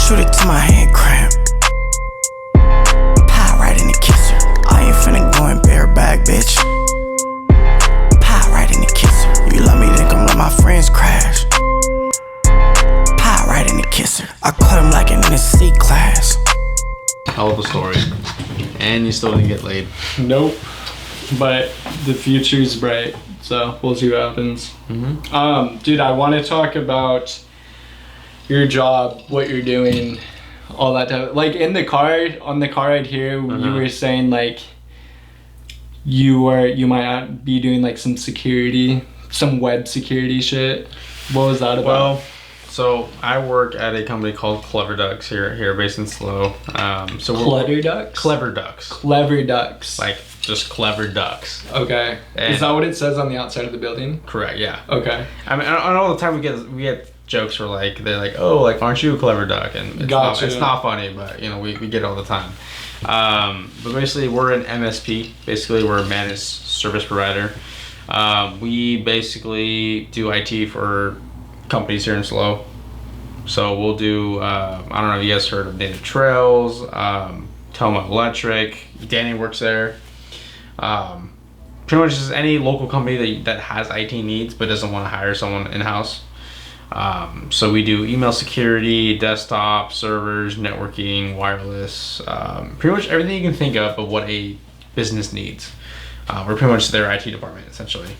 shoot it till my hand cramp. Pie right in the kisser. I ain't finna go and bareback, bitch. Pie right in the kisser. You love me, then come let my friends crash. Pie right in the kisser. I caught him like in the C class. Hell of a story. And you still didn't get laid. Nope. But the future's bright, so we'll see what happens. Dude, I want to talk about your job, what you're doing, all that type. Like in the car, on the car ride here, you were saying like you might be doing like some security, some web security shit. What was that about? Well, so I work at a company called Clever Ducks here based in SLO. So Clever Ducks? Clever Ducks. Clever Ducks. Like just clever ducks. Okay. And is that what it says on the outside of the building? Correct, yeah. Okay. I mean, and all the time we get jokes where like they're like, oh, like aren't you a clever duck? And it's not funny, but you know we get it all the time. But basically we're an MSP. Basically we're a managed service provider. We basically do IT for companies here in SLO. So we'll do I don't know if you guys heard of Native Trails, Toma Electric. Danny works there. Pretty much just any local company that has IT needs but doesn't want to hire someone in-house. So we do email security, desktop, servers, networking, wireless, pretty much everything you can think of what a business needs. We're pretty much their IT department essentially.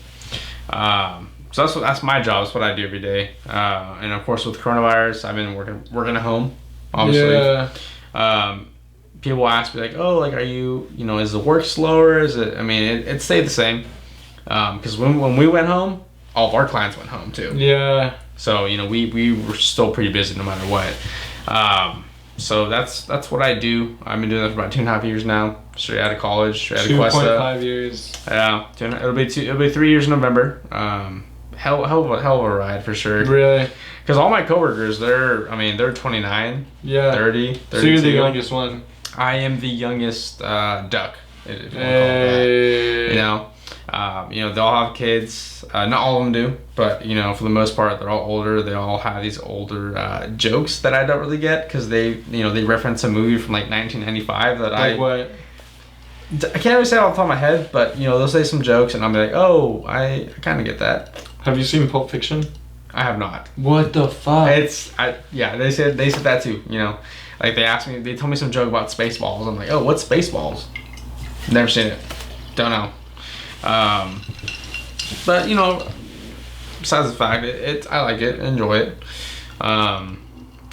So that's my job. That's what I do every day. And of course with coronavirus, I've been working at home, obviously. Yeah. People ask me like, oh, like, are you know, is the work slower? Is it? I mean, it stayed the same. Because when we went home, all of our clients went home too. Yeah. So you know, we were still pretty busy no matter what. So that's what I do. I've been doing that for about 2.5 years now. Straight out of college, straight out of Cuesta. 2.5 years. Yeah, it'll be 3 years in November. Hell of a ride for sure. Really? Because all my coworkers, they're 29, yeah, 30, 32. So you're the youngest one. I am the youngest duck. If you want to call it Hey. that. You know, they all have kids. Not all of them do, but you know, for the most part, they're all older. They all have these older jokes that I don't really get because they reference a movie from like 1995 that Like what? I can't really say it off the top of my head, but you know, they'll say some jokes and I'll be like, oh, I kind of get that. Have you seen Pulp Fiction? I have not. What the fuck? They said that too. You know, like they told me some joke about Spaceballs. I'm like, oh, what's Spaceballs? Never seen it. Don't know. But you know, besides the fact, I like it, enjoy it. I'm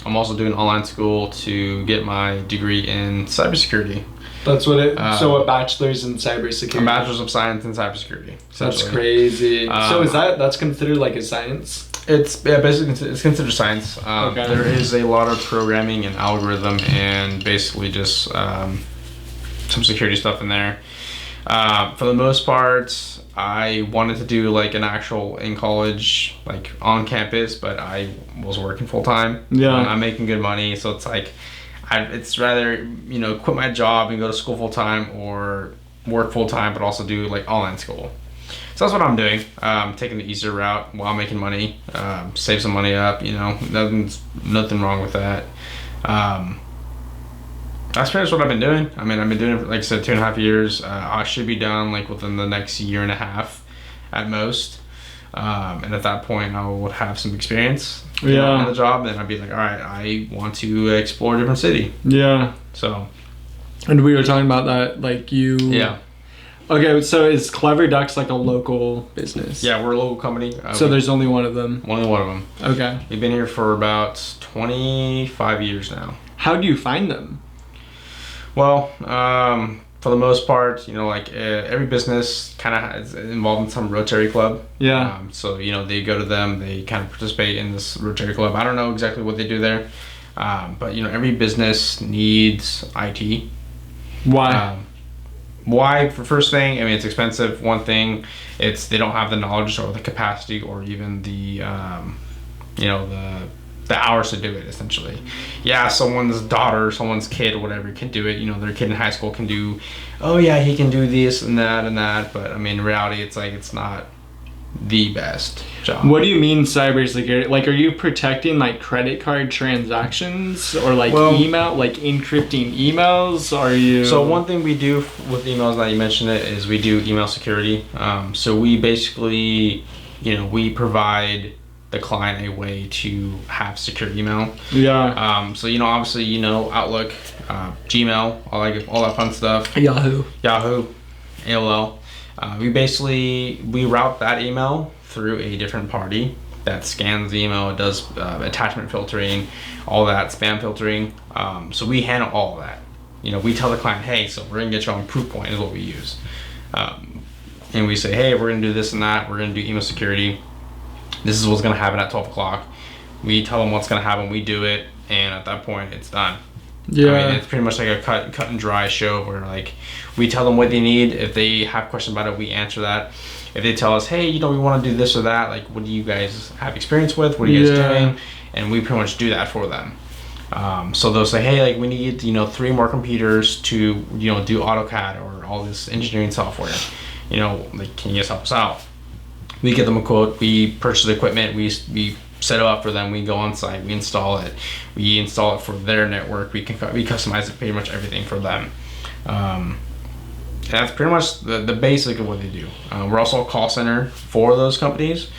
also doing online school to get my degree in cybersecurity. That's what it. So a bachelor's in cybersecurity. A bachelor's of science in cybersecurity. That's crazy. So that's considered like a science? It's basically it's considered science. Okay. There is a lot of programming and algorithm and basically just some security stuff in there. For the most part, I wanted to do like an actual in college, like on campus, but I was working full time. Yeah. I'm making good money, so it's like it's rather, you know, quit my job and go to school full time or work full time, but also do like online school. So that's what I'm doing. Taking the easier route while making money, save some money up. You know, nothing wrong with that. That's pretty much what I've been doing. I mean, I've been doing it for, like I said, 2.5 years. I should be done like within the next 1.5 years at most. And at that point, I would have some experience in the job. Then I'd be like, all right, I want to explore a different city. Yeah. So. And we were talking about that, like you. Yeah. Okay, so is Clever Ducks like a local business? Yeah, we're a local company. So there's only one of them? Only one of them. Okay. We've been here for about 25 years now. How do you find them? Well, for the most part, you know, like every business kind of is involved in some Rotary Club. Yeah. So, you know, they go to them, they kind of participate in this Rotary Club. I don't know exactly what they do there. But, you know, every business needs IT. Why? Why? For first thing, I mean, it's expensive. One thing, it's they don't have the knowledge or the capacity or even the, you know, the hours to do it, essentially. Yeah, someone's daughter, someone's kid, whatever, can do it. You know, their kid in high school can do, oh yeah, he can do this and that, but I mean, in reality, it's like, it's not the best job. What do you mean cybersecurity? Like, are you protecting like credit card transactions or like email, like encrypting emails? Are you? So one thing we do with emails, that you mentioned it, is we do email security. So we basically, we provide the client a way to have secure email. Yeah. So obviously Outlook, Gmail, all that fun stuff. Yahoo, AOL. We route that email through a different party that scans the email, does attachment filtering, all that, spam filtering. So we handle all of that. We tell the client, hey, so we're gonna get you on Proofpoint is what we use. And we say, hey, we're gonna do this and that. We're gonna do email security. This is what's gonna happen at 12 o'clock. We tell them what's gonna happen. We do it, and at that point, it's done. Yeah. It's pretty much like a cut and dry show where like we tell them what they need. If they have questions about it, we answer that. If they tell us, hey, we want to do this or that, like what do you guys have experience with? What are you guys doing? And we pretty much do that for them. So they'll say, hey, like we need 3 more computers to do AutoCAD or all this engineering software. Like can you guys help us out? We give them a quote. We purchase the equipment. We set it up for them. We go on site. We install it. We install it for their network. We customize it, pretty much everything for them. And that's pretty much the basic of what they do. We're also a call center for those companies.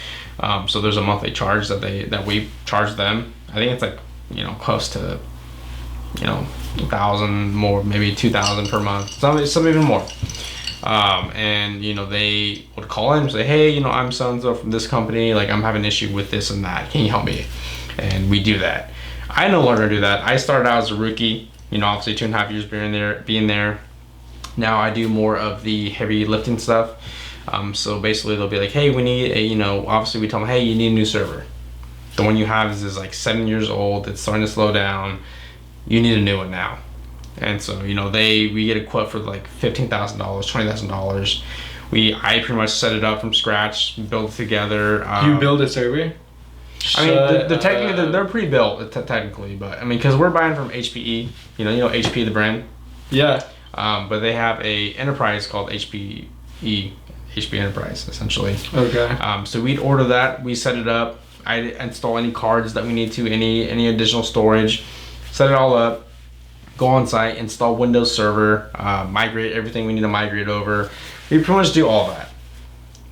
So there's a monthly charge that we charge them. I think it's like close to 1,000 more, maybe 2,000 per month. Some even more. And they would call in and say, hey, I'm so-and-so from this company, like I'm having an issue with this and that, can you help me? And we do that. I no longer do that. I started out as a rookie, obviously 2.5 years being there. Now I do more of the heavy lifting stuff. So basically they'll be like, hey, we need obviously we tell them, hey, you need a new server. The one you have is like 7 years old, it's starting to slow down, you need a new one now. And so we get a quote for like $15,000, $20,000. I pretty much set it up from scratch, build it together. You build a server? I mean, they're technically they're pre-built technically, but I mean, because we're buying from HPE. HP the brand. Yeah. But they have a enterprise called HP Enterprise essentially. Okay. So we'd order that, we set it up. I install any cards that we need to, any additional storage, set it all up. Go on site, install Windows Server, migrate everything we need to migrate over. We pretty much do all that.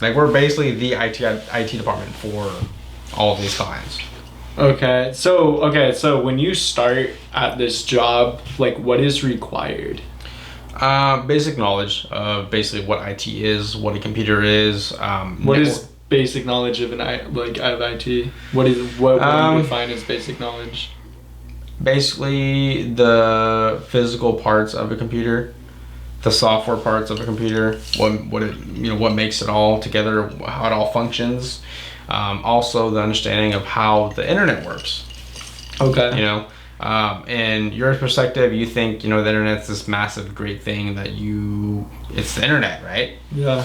Like we're basically the IT department for all of these clients. Okay, so when you start at this job, like what is required? Basic knowledge of basically what IT is, what a computer is. What is basic knowledge of IT? What do you define as basic knowledge? Basically the physical parts of a computer, the software parts of a computer, what makes it all together, how it all functions. Also the understanding of how the internet works. Okay. And your perspective, you think the internet's this massive great thing it's the internet, right? Yeah.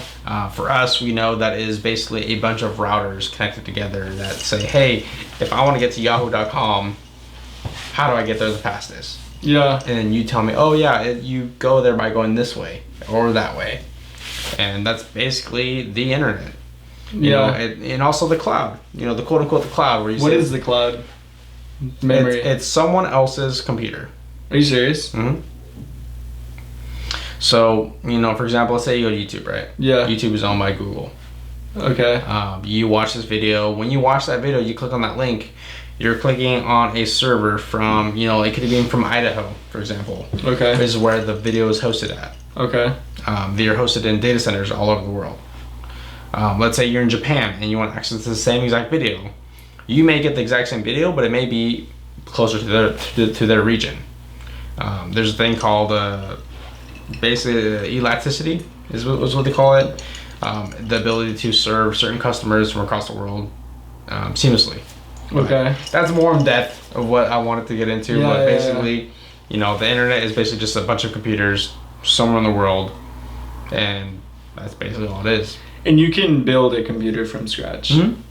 For us, we know that is basically a bunch of routers connected together that say, hey, if I want to get to yahoo.com, how do I get there the fastest? Yeah. And then you tell me, oh yeah, you go there by going this way or that way. And that's basically the internet. And also the cloud, the quote unquote the cloud. Where what is the cloud? Memory. It's someone else's computer. Are you serious? Mm-hmm. So, for example, let's say you go to YouTube, right? Yeah. YouTube is owned by Google. Okay. You watch this video. When you watch that video, you click on that link. You're clicking on a server from, it could be from Idaho, for example. Okay. This is where the video is hosted at. Okay. They are hosted in data centers all over the world. Let's say you're in Japan and you want access to the same exact video. You may get the exact same video, but it may be closer to their region. There's a thing called basically elasticity is what they call it. The ability to serve certain customers from across the world seamlessly. Okay. That's more in depth of what I wanted to get into, but basically, the internet is basically just a bunch of computers somewhere in the world, and that's basically all it is. And you can build a computer from scratch. Mm-hmm.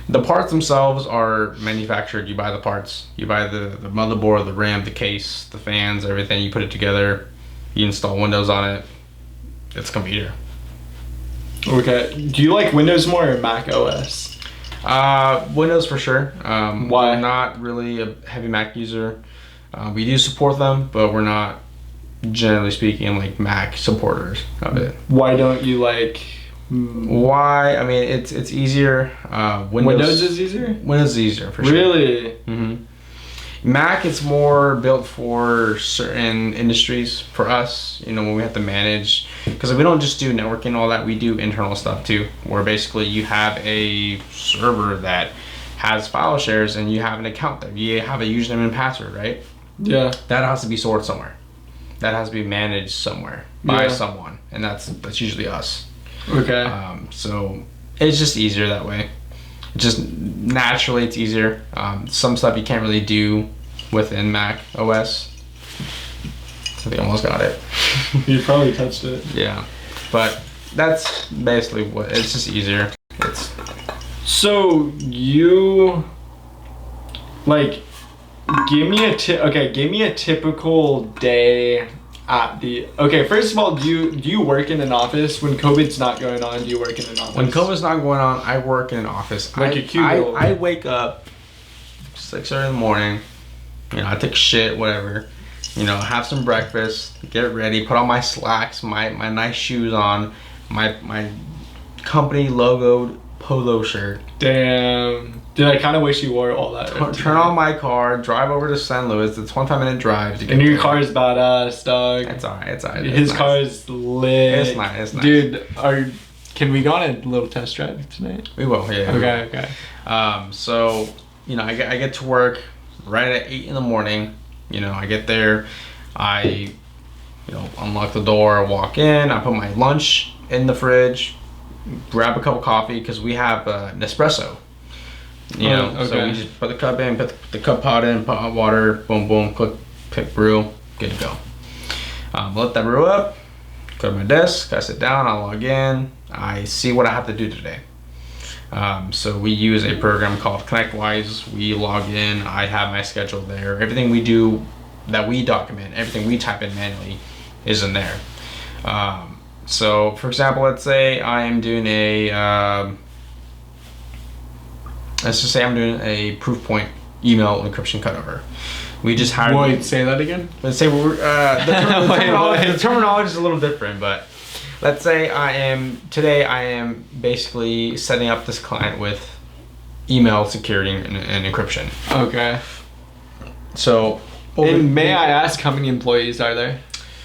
The parts themselves are manufactured. You buy the parts. You buy the motherboard, the RAM, the case, the fans, everything. You put it together. You install Windows on it. It's a computer. Okay. Do you like Windows more or Mac OS? Windows for sure. Why? We're not really a heavy Mac user. We do support them, but we're not, generally speaking, like Mac supporters of it. Why don't you like? Why? I mean, it's easier. Windows is easier. Windows is easier for sure. Really? Mm-hmm. Mac, it's more built for certain industries. For us, when we have to manage, because we don't just do networking and all that, we do internal stuff too, where basically you have a server that has file shares and you have an account there. You have a username and password, right? Yeah. That has to be stored somewhere. That has to be managed somewhere by someone, and that's usually us. Okay. So it's just easier that way. Just naturally, it's easier. Some stuff you can't really do within Mac OS. I think I almost got it. You probably touched it. Yeah, but that's basically what. It's just easier. So you like give me a typical day at the. Okay, first of all, do you work in an office when COVID's not going on? Do you work in an office? When COVID's not going on, I work in an office. Like a cubicle. I wake up 6:30 in the morning. I take a shit, whatever. Have some breakfast, get ready, put on my slacks, my nice shoes on, my company logoed polo shirt. Damn. Dude, I kind of wish you wore all that. Turn on my car, drive over to St. Louis. It's a 25-minute drive to get And your there. car is badass, dog. It's alright. His car is lit. It's nice. Dude, can we go on a little test drive tonight? We will, yeah. Okay. So, I get to work right at 8 in the morning. I get there, I unlock the door, walk in, I put my lunch in the fridge, grab a cup of coffee, because we have an espresso. Okay. So we just put the cup in, put the cup pot in, put hot water, boom, boom, click, pick brew, good to go. Let that brew up, go to my desk, I sit down, I log in, I see what I have to do today. So we use a program called ConnectWise. We log in, I have my schedule there. Everything we do that we document, everything we type in manually is in there. So for example, let's say I am doing let's just say I'm doing a proof point email encryption cutover. We just hired. Wait, say that again? Let's say the terminology is a little different, but let's say I am basically setting up this client with email security and encryption. Okay. So, may I ask how many employees are there?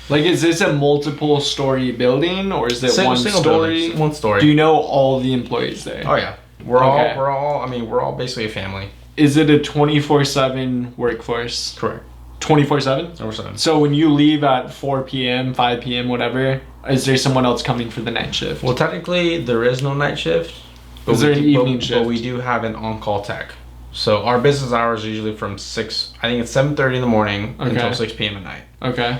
Like, is this a multiple story building or is it one story? Building, one story. Do you know all the employees there? Oh yeah. We're all basically a family. Is it a 24/7 workforce? Correct. 24/7? 24/7. So when you leave at 4 p.m., 5 p.m., whatever, is there someone else coming for the night shift? Well, technically there is no night shift. Is there an evening shift? But we do have an on-call tech. So our business hours are usually from 7:30 in the morning until 6 p.m. at night. Okay.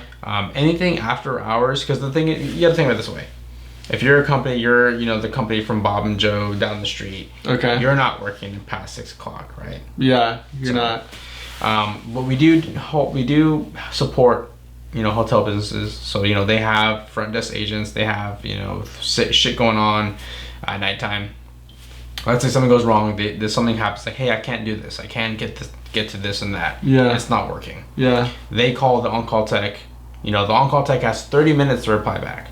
Anything after hours, because the thing is, you got to think about it this way. If you're a company, you're the company from Bob and Joe down the street. Okay. You're not working past 6 o'clock, right? Yeah, you're not. But we do support hotel businesses. So they have front desk agents. They have shit going on at nighttime. Let's say something goes wrong. There's something happens. Like, hey, I can't do this. I can't get to this and that. Yeah. It's not working. Yeah. They call the on-call tech. The on-call tech has 30 minutes to reply back.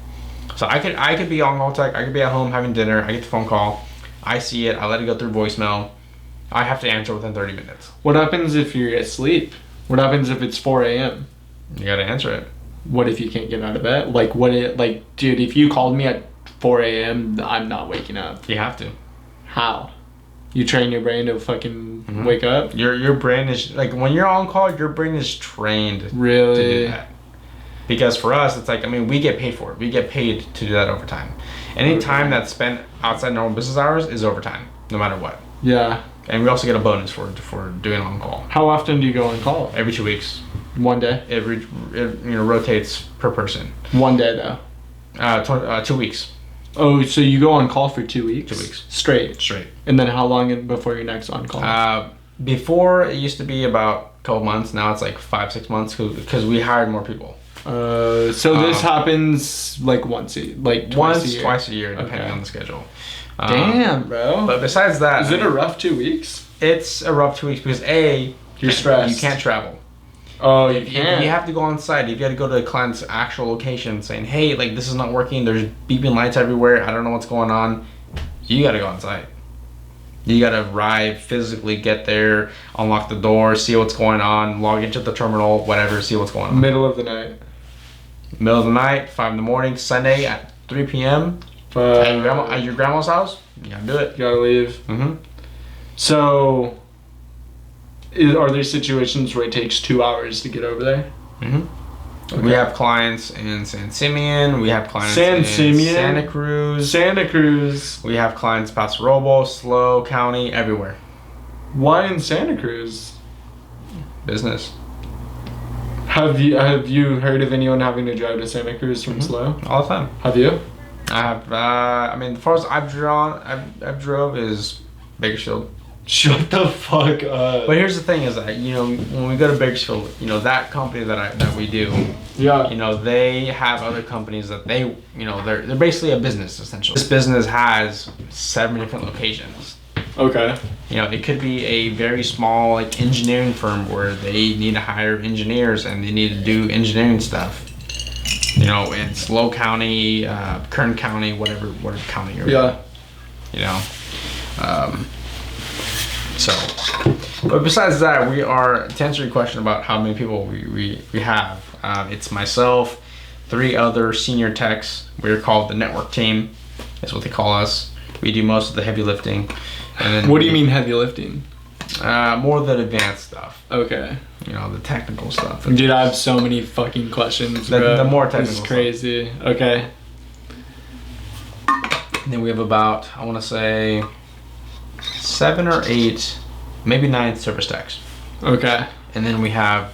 So I could be on-call tech. I could be at home having dinner. I get the phone call. I see it. I let it go through voicemail. I have to answer within 30 minutes. What happens if you're asleep? What happens if it's 4 a.m.? You gotta answer it. What if you can't get out of bed? Dude, if you called me at 4 a.m., I'm not waking up. You have to. How? You train your brain to fucking wake up? Your brain is, like, when you're on call, your brain is trained really to do that. Because for us, it's like, we get paid for it. We get paid to do that overtime. Any time that's spent outside normal business hours is overtime, no matter what. Yeah. And we also get a bonus for doing on call. How often do you go on call? Every 2 weeks. One day? It rotates per person. One day though? 2 weeks. Oh, so you go on call for 2 weeks? 2 weeks. Straight? And then how long before your next on call? Before, it used to be about 12 months. Now it's like 5-6 months because we hired more people. So this happens like twice a year. Twice a year, depending on the schedule. Damn, bro. But besides that, is it a rough 2 weeks? It's a rough 2 weeks because you're stressed. You can't travel. Oh, if you have to go on site, if you got to go to a client's actual location, saying, "Hey, like this is not working. There's beeping lights everywhere. I don't know what's going on." You got to go on site. You got to arrive physically, get there, unlock the door, see what's going on, log into the terminal, whatever, see what's going on. Middle of the night. 5 in the morning, Sunday at 3 p.m. At your grandma's house. You gotta do it. You gotta leave. Mm-hmm. So, are there situations where it takes 2 hours to get over there? Mm-hmm. Okay. We have clients in San Simeon. We have clients in Santa Cruz. We have clients Paso Robles, SLO County, everywhere. Why in Santa Cruz? Business. Have you heard of anyone having to drive to Santa Cruz from SLO? All the time. Have you? I have. I mean, the farthest I've drove is Bakersfield. Shut the fuck up. But here's the thing: is that when we go to Bakersfield, that company that we do, they have other companies that they're basically a business essentially. This business has 7 different locations. Okay. It could be a very small engineering firm where they need to hire engineers and they need to do engineering stuff. In SLO County, Kern County, whatever county you're in. Yeah. But besides that, we are, to answer your question about how many people we have, it's myself, 3 other senior techs. We're called the network team. That's what they call us. We do most of the heavy lifting. And then what do you mean heavy lifting? More of the advanced stuff. Okay. The technical stuff. Dude, I have so many fucking questions. The more technical This is crazy. Stuff. Okay. And then we have about, I want to say, 7 or 8, maybe 9 service techs. Okay. And then we have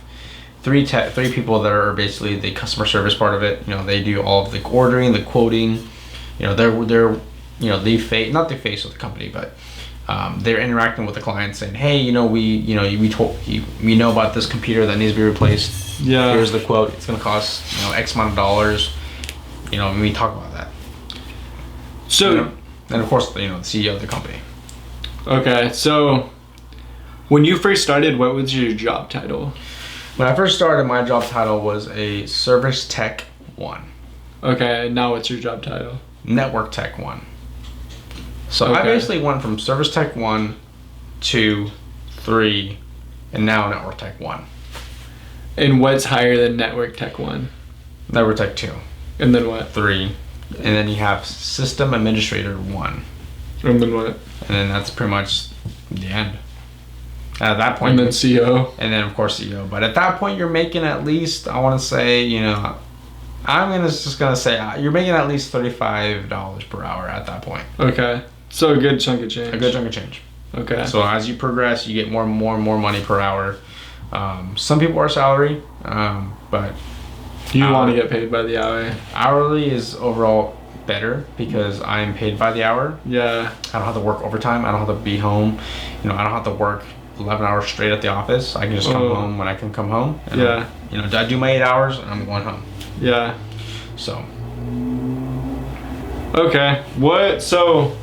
3 people that are basically the customer service part of it. They do all of the ordering, the quoting. They're the face, not the face of the company, but they're interacting with the client, saying, "Hey, we know about this computer that needs to be replaced. Yeah. Here's the quote. It's gonna cost X amount of dollars." And we talk about that. So, and of course, the CEO of the company. Okay, so when you first started, what was your job title? When I first started, my job title was a Service Tech 1. Okay, now what's your job title? Network Tech 1. So okay. I basically went from Service Tech 1, 2, 3, and now Network Tech 1. And what's higher than Network Tech 1? Network Tech 2. And then what? 3. And then you have System Administrator 1. And then what? And then that's pretty much the end. At that point. And then CEO. And then of course CEO. But at that point you're making at least, I want to say, just gonna say you're making at least $35 per hour at that point. Okay. So a good chunk of change. A good chunk of change. Okay. So as you progress, you get more and more money per hour. Some people are salary, but you want to get paid by the hour. Hourly is overall better because I'm paid by the hour. Yeah. I don't have to work overtime. I don't have to be home. I don't have to work 11 hours straight at the office. I can just come home when I can come home. And I do my 8 hours and I'm going home. Yeah. So. Okay. So,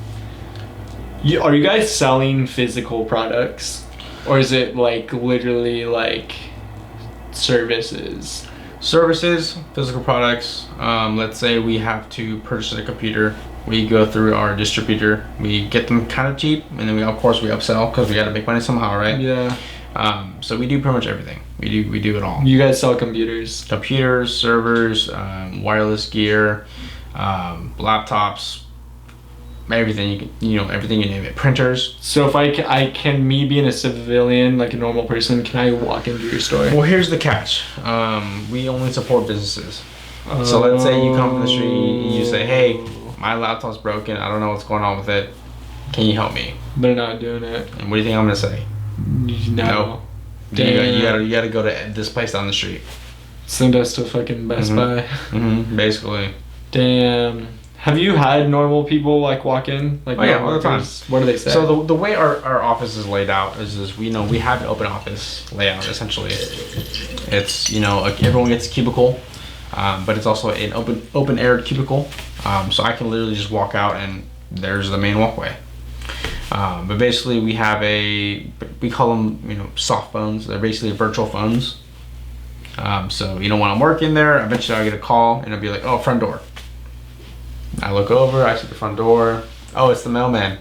are you guys selling physical products? Or is it literally services? Services, physical products. Let's say we have to purchase a computer. We go through our distributor. We get them kind of cheap, and then we upsell because we got to make money somehow, right? Yeah. So we do pretty much everything. We do it all. You guys sell computers? Computers, servers, wireless gear, laptops, everything everything you name it. Printers. So if I can me being a civilian, like a normal person, can I walk into your store? Well, here's the catch. We only support businesses. So let's say you come from the street and you say, "Hey, my laptop's broken. I don't know what's going on with it. Can you help me?" They're not doing it. And what do you think I'm gonna say? No. You gotta go to this place down the street. Send us to fucking Best Buy. Basically. Damn. Have you had normal people walk in? All the time. What do they say? So the way our office is laid out is we have an open office layout essentially. It's everyone gets a cubicle. but it's also an open air cubicle, so I can literally just walk out and there's the main walkway. But basically we call them soft phones. They're basically virtual phones. So when I'm working there, eventually I'll get a call and it'll be like, oh, front door. I look over, I see the front door. Oh, it's the mailman.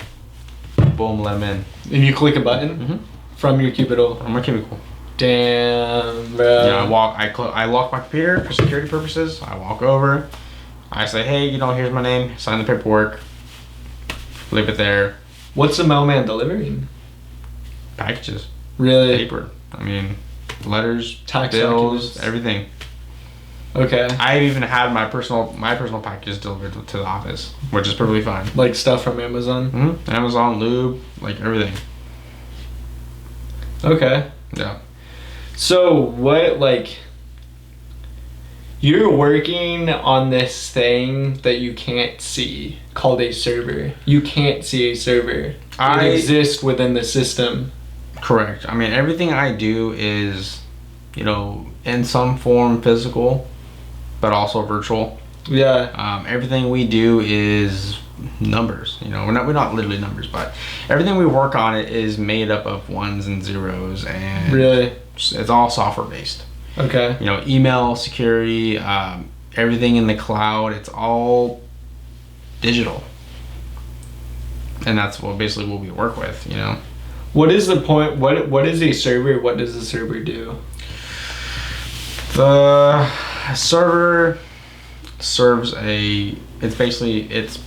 Boom, let him in. And you click a button from your cubicle. From my cubicle. Damn, bro. Yeah, I lock my computer for security purposes. I walk over. I say, hey, here's my name. Sign the paperwork. Leave it there. What's the mailman delivering? Packages. Really? Paper. I mean, letters, tax bills, documents. everything. Okay. I've even had my personal packages delivered to the office, which is perfectly fine. Like stuff from Amazon? Mm-hmm. Amazon, lube, like everything. Okay. Yeah. So what, like, you're working on this thing that you can't see called a server. You can't see a server. It exists within the system. Correct. I mean, everything I do is, in some form physical, but also virtual. Yeah. Everything we do is numbers. We're not literally numbers, but everything we work on it is made up of ones and zeros, and really, it's all software based. Okay. Email security, everything in the cloud. It's all digital, and that's what we work with. What is the point? What is a server? What does a server do? The server serves it's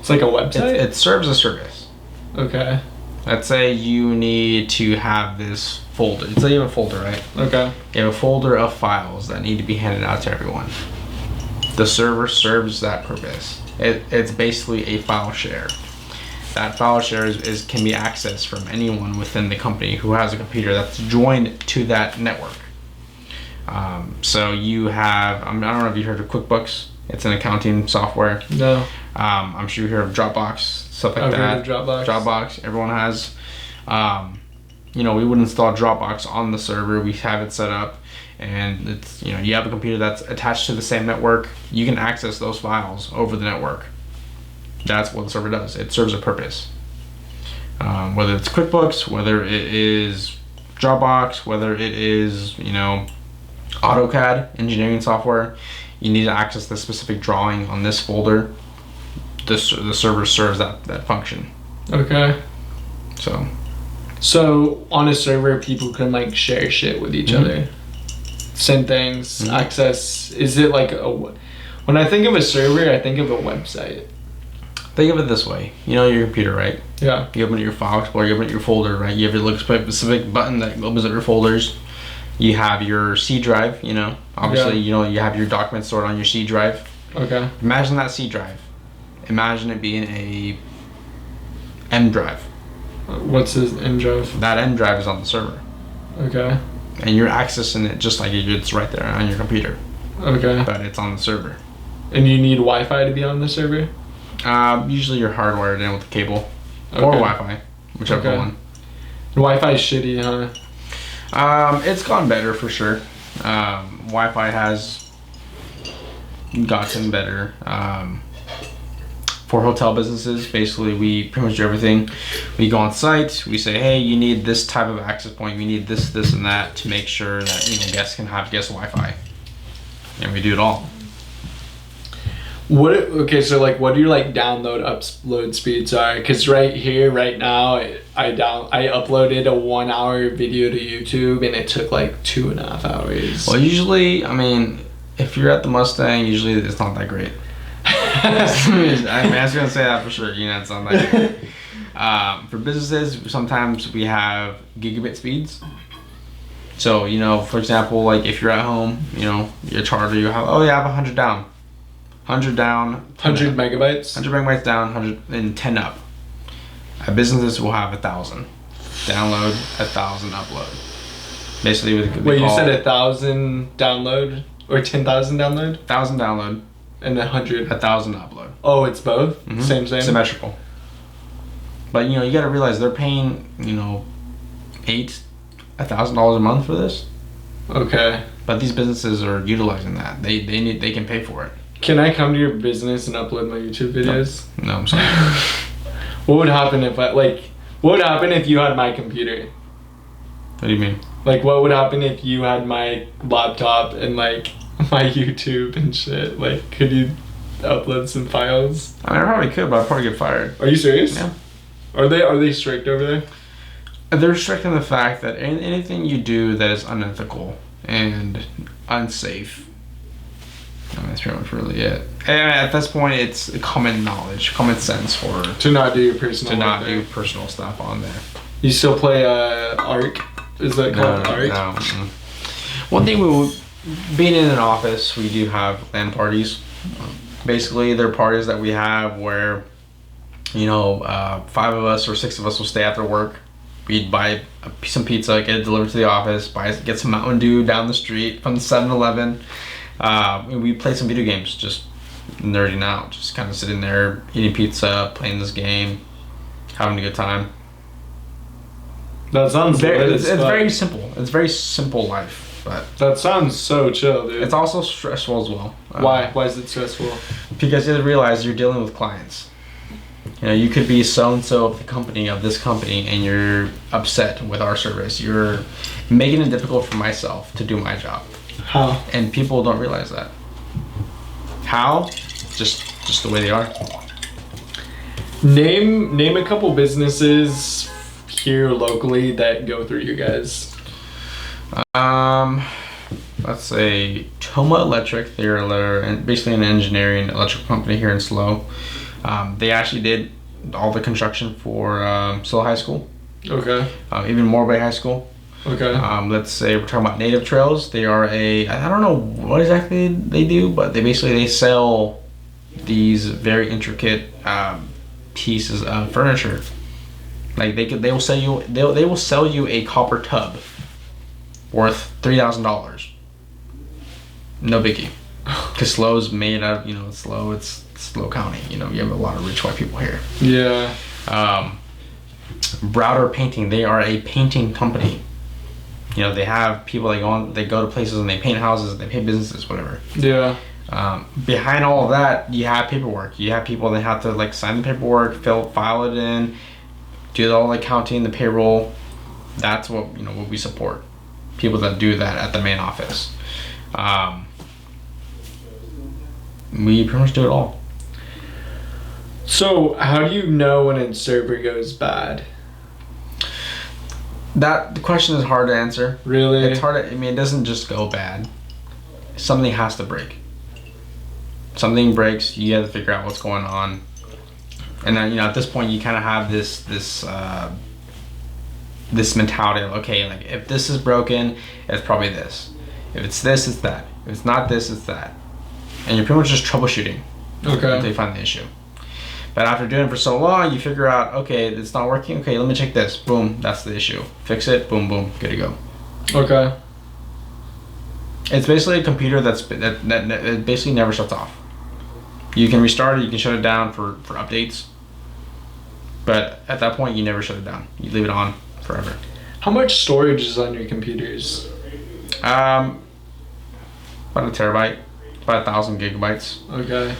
like a website? It serves a service. Okay. Let's say you need to have this folder. Let's say you have a folder, right? Okay. You have a folder of files that need to be handed out to everyone. The server serves that purpose. It's basically a file share. That file share can be accessed from anyone within the company who has a computer that's joined to that network. So you have, I don't know if you heard of QuickBooks. It's an accounting software. No. I'm sure you heard of Dropbox, stuff like I've that. heard of Dropbox. Dropbox, everyone has. We would install Dropbox on the server. We have it set up, and it's you have a computer that's attached to the same network. You can access those files over the network. That's what the server does. It serves a purpose. Whether it's QuickBooks, whether it is Dropbox, whether it is AutoCAD engineering software, you need to access the specific drawing on this folder. The server serves that function. Okay. So on a server, people can like share shit with each other, send things, access. Is it like when I think of a server, I think of a website. Think of it this way. Your computer, right? Yeah. You open your file explorer, you open your folder, right? You have your specific button that opens up your folders. You have your C drive, obviously, you have your documents stored on your C drive. Okay. Imagine that C drive. Imagine it being a M drive. What's this M drive? That M drive is on the server. Okay. And you're accessing it just like it's right there on your computer. Okay. But it's on the server. And you need Wi-Fi to be on the server? Usually you're hardwired in with a cable. Or Wi-Fi, whichever one. Wi-Fi is shitty, huh? It's gone better for sure. Wi-Fi has gotten better. For hotel businesses, basically we pretty much do everything. We go on site, we say, hey, you need this type of access point, we need this, this, and that to make sure that guests can have guest Wi-Fi. And we do it all. What do your like download upload speeds are? Because right here, right now, I uploaded a 1 hour video to YouTube and it took like 2.5 hours. Well, usually, if you're at the Mustang, usually it's not that great. I was gonna say that for sure. It's not that great. For businesses, sometimes we have gigabit speeds. So for example, like if you're at home, your charger, you have I have 100 down. 100 down, 100 megabytes. 100 megabytes down, 110 up. Businesses will have 1,000 download, 1,000 upload. Basically, wait, you said 1,000 download or 10,000 download? 1,000 download and 100. 1,000 upload. Oh, it's both. Same. Symmetrical. But you got to realize they're paying $1,000 a month for this. Okay. But these businesses are utilizing that. They can pay for it. Can I come to your business and upload my YouTube videos? No, I'm sorry. What would happen if what would happen if you had my computer? What do you mean? Like, what would happen if you had my laptop and like my YouTube and shit? Like, could you upload some files? I mean, I probably could, but I'd probably get fired. Are you serious? Yeah. Are they strict over there? They're strict in the fact that anything you do that is unethical and unsafe, I mean, that's pretty much really it. And at this point, it's common knowledge, common sense for To not do your personal to not work there. do personal stuff on there. You still play Arc? Is that called Arc? No. Mm-mm. One thing being in an office, we do have LAN parties. Basically, they're parties that we have where, 5 of us or 6 of us will stay after work. We'd buy some pizza, get it delivered to the office, get some Mountain Dew down the street from the 7-Eleven. We play some video games, just nerding out, just kind of sitting there, eating pizza, playing this game, having a good time. That sounds It's very simple. It's very simple life, but that sounds so chill, dude. it's also stressful as well. Why? Why is it stressful? Because you have to realize you're dealing with clients. You could be so-and-so of this company, and you're upset with our service. You're making it difficult for myself to do my job. How? And people don't realize that. How? Just the way they are. Name a couple businesses here locally that go through you guys. Let's say Toma Electric. They're basically an engineering electrical company here in SLO. They actually did all the construction for SLO High School. Okay. Even Morbay High School. Okay. Let's say we're talking about Native Trails. They are I don't know what exactly they do, but they sell these very intricate pieces of furniture. Like they will sell you a copper tub worth $3,000. No biggie. Because SLO's made of, SLO, it's SLO County. You have a lot of rich white people here. Yeah. Browder Painting, they are a painting company. They have people they go to places and they paint houses, they paint businesses, whatever. Yeah. Behind all of that, you have paperwork. You have people that have to sign the paperwork, file it in, do all the accounting, the payroll. That's what what we support. People that do that at the main office. We pretty much do it all. So how do you know when a server goes bad? The question is hard to answer. Really? It's hard. It doesn't just go bad. Something has to break. Something breaks. You have to figure out what's going on. And then at this point, you kind of have this mentality of, okay, if this is broken, it's probably this. If it's this, it's that. If it's not this, it's that. And you're pretty much just troubleshooting until you find the issue. But after doing it for so long, you figure out, okay, it's not working. Okay, let me check this. Boom, that's the issue. Fix it. Boom, boom, good to go. Okay. It's basically a computer that basically never shuts off. You can restart it. You can shut it down for updates. But at that point, you never shut it down. You leave it on forever. How much storage is on your computers? About a terabyte. About 1,000 gigabytes. Okay.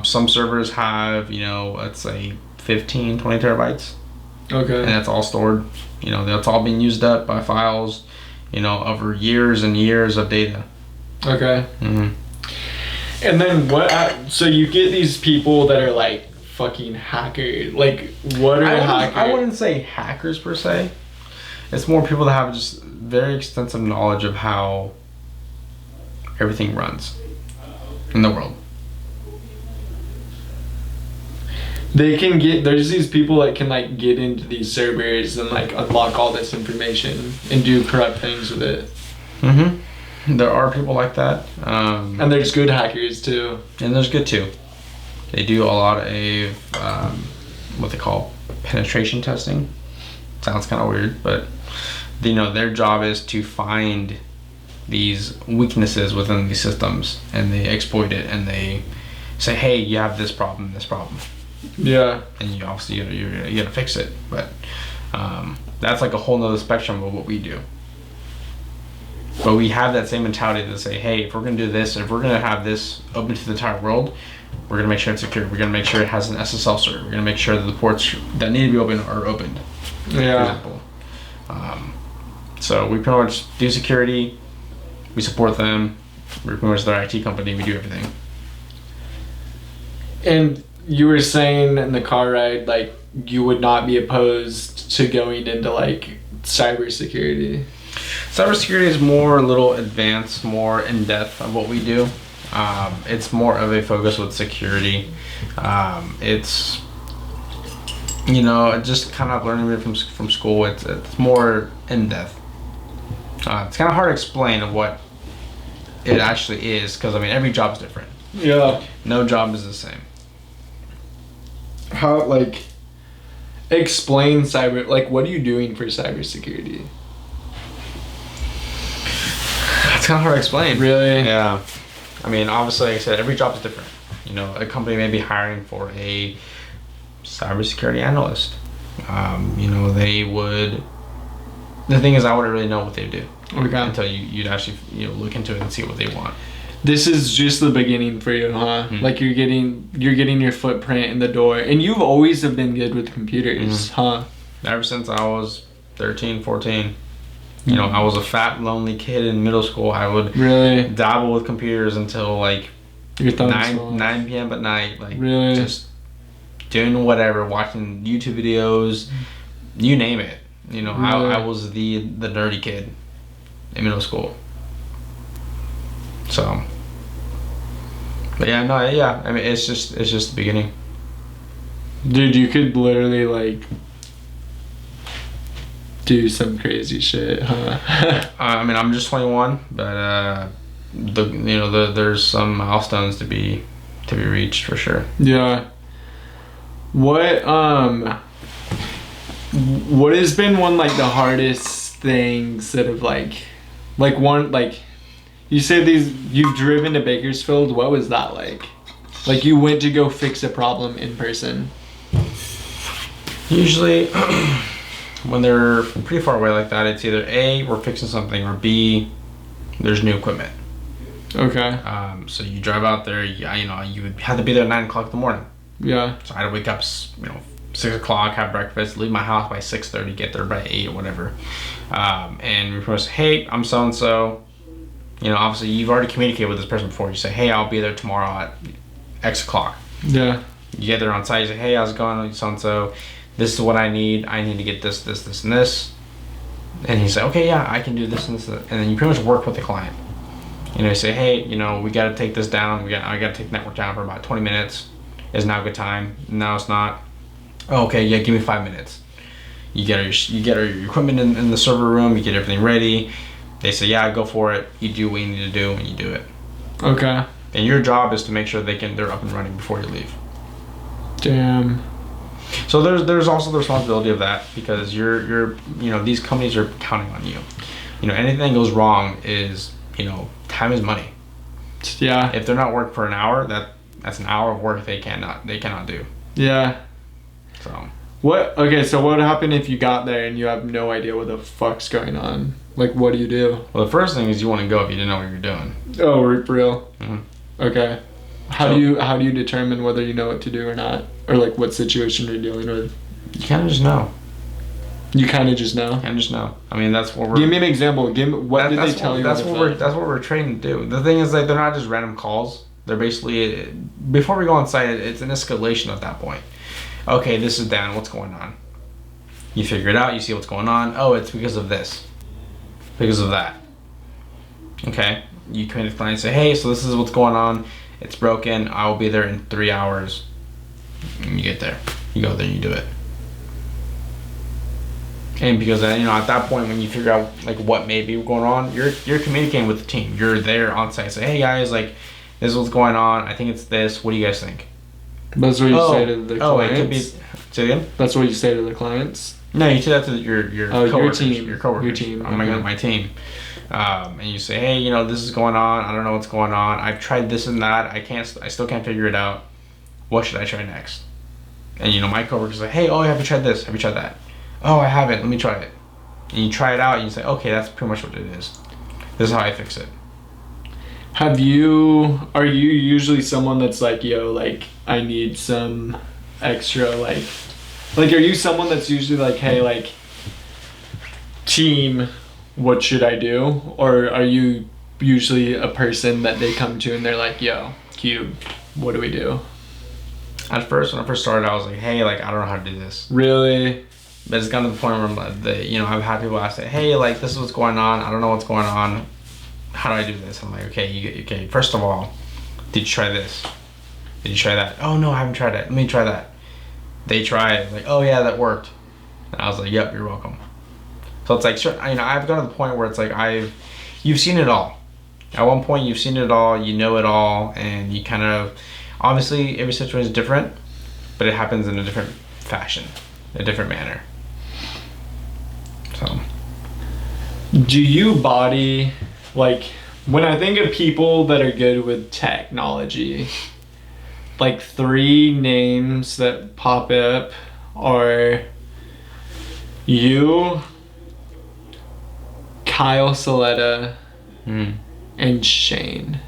Some servers have, let's say 15, 20 terabytes. Okay. And that's all stored. That's all being used up by files, over years and years of data. Okay. Mm-hmm. And then so you get these people that are fucking hackers. What are hackers? I wouldn't say hackers per se. It's more people that have just very extensive knowledge of how everything runs in the world. There's these people that can get into these servers and unlock all this information and do corrupt things with it. Mm-hmm. There are people like that. And there's good hackers too. And there's good too. They do a lot of what they call penetration testing. Sounds kind of weird, but their job is to find these weaknesses within these systems, and they exploit it, and they say, hey, you have this problem. Yeah. And you obviously you gotta fix it. But that's a whole nother spectrum of what we do. But we have that same mentality to say, hey, if we're going to do this, and if we're going to have this open to the entire world, we're going to make sure it's secure. We're going to make sure it has an SSL server. We're going to make sure that the ports that need to be open are opened. Yeah. For example. So we pretty much do security. We support them. We're pretty much their IT company. We do everything. And you were saying in the car ride, like, you would not be opposed to going into, like, cybersecurity. Cybersecurity is more a little advanced, more in depth of what we do. It's more of a focus with security. It's, you know, just kind of learning it from school. It's more in depth. It's kind of hard to explain of what it actually is, because I mean every job is different. Yeah. No job is the same. How, like, explain cyber, like, what are you doing for cybersecurity? It's kind of hard to explain. Really? Yeah. I mean, obviously, like I said, every job is different. You know, a company may be hiring for a cybersecurity analyst. You know, they would. The thing is, I wouldn't really know what they do until you'd actually look into it and see what they want. This is just the beginning for you, huh? Mm-hmm. Like you're getting your footprint in the door, and you've always have been good with computers, huh? Ever since I was 13, 14. You know, I was a fat, lonely kid in middle school. I would really dabble with computers until like 9 p.m. at night. Like just doing whatever, watching YouTube videos, you name it. You know, I was the nerdy kid in middle school. So, but yeah, I mean, it's just the beginning. Dude, you could literally like do some crazy shit, huh? I mean, I'm just 21, but there's some milestones to be reached for sure. Yeah. What has been one like the hardest things that have like one like you said you've driven to Bakersfield? What was that like? Like you went to go fix a problem in person. Usually when they're pretty far away like that, it's either A, we're fixing something, or B, there's new equipment. Okay. So you drive out there, you would have to be there at 9 o'clock in the morning. Yeah. So I had to wake up, 6 o'clock, have breakfast, leave my house by 6:30, get there by 8 or whatever. And we first, hey, I'm so-and-so. You know, obviously you've already communicated with this person before. You say, hey, I'll be there tomorrow at X o'clock. Yeah. You get there on site, you say, hey, how's it going, so-and-so? This is what I need. I need to get this, and this. And he said, okay, yeah, I can do this and this. And then you pretty much work with the client. You know, you say, hey, we got to take this down. I got to take the network down for about 20 minutes. Is now a good time? No, it's not. Oh, okay, yeah, give me 5 minutes. You get your equipment in the server room. You get everything ready. They say, yeah, go for it. You do what you need to do, and you do it. Okay. And your job is to make sure they're up and running before you leave. Damn. So there's also the responsibility of that, because you're these companies are counting on you. You know, anything goes wrong is, time is money. Yeah. If they're not working for an hour, that's an hour of work they cannot do. Yeah. So. So what would happen if you got there and you have no idea what the fuck's going on? Like, what do you do? Well, the first thing is you want to go if you didn't know what you're doing. Oh, for real? Mm-hmm. Okay. How do you determine whether you know what to do or not? Or like what situation you're dealing with? You kind of just know. You kind of just know? Kind of just know. I mean, that's what we're... Give me an example. What did they tell you? That's what we're trained to do. The thing is, like, they're not just random calls. They're basically... Before we go on site, it's an escalation at that point. Okay, this is down. What's going on? You figure it out. You see what's going on. Oh, it's because of this. Because of that. Okay? You come to the client and say, hey, so this is what's going on. It's broken. I will be there in 3 hours. And you get there. You go there and you do it. And because at that point, when you figure out like what may be going on, you're communicating with the team. You're there on site. Say, hey guys, like this is what's going on. I think it's this. What do you guys think? That's what you say to the clients. Oh, it could be. Say again. That's what you say to the clients. No, you say that to your coworkers, your team, your coworkers. Your team. My team. And you say, hey, this is going on. I don't know what's going on. I've tried this and that. I still can't figure it out. What should I try next? And my coworkers say, hey, have you tried this? Have you tried that? Oh, I haven't. Let me try it. And you try it out and you say, okay, that's pretty much what it is. This is how I fix it. Are you usually someone that's like, yo, like, I need some extra, like, are you someone that's usually like, hey, like, team, what should I do? Or are you usually a person that they come to and they're like, yo, Cube, what do we do? At first, when I first started, I was like, hey, like, I don't know how to do this. Really? But it's gotten to the point where I've had people ask, hey, like, this is what's going on. I don't know what's going on. How do I do this? I'm like, okay, first of all, did you try this? Did you try that? Oh, no, I haven't tried it. Let me try that. They try it. Like, oh, yeah, that worked. And I was like, yep, you're welcome. So it's like, sure, I've gotten to the point where it's like, you've seen it all. At one point, you've seen it all, you know it all, and you kind of, obviously, every situation is different, but it happens in a different fashion, a different manner. So. Do you body, like, when I think of people that are good with technology, like 3 names that pop up are you, Kyle Saletta, and Shane.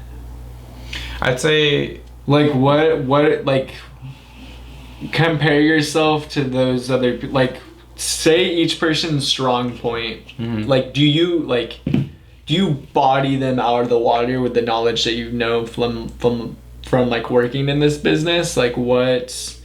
I'd say, like, what, like, compare yourself to those other, like, say each person's strong point. Like, do you body them out of the water with the knowledge that you know from like working in this business? Like, what?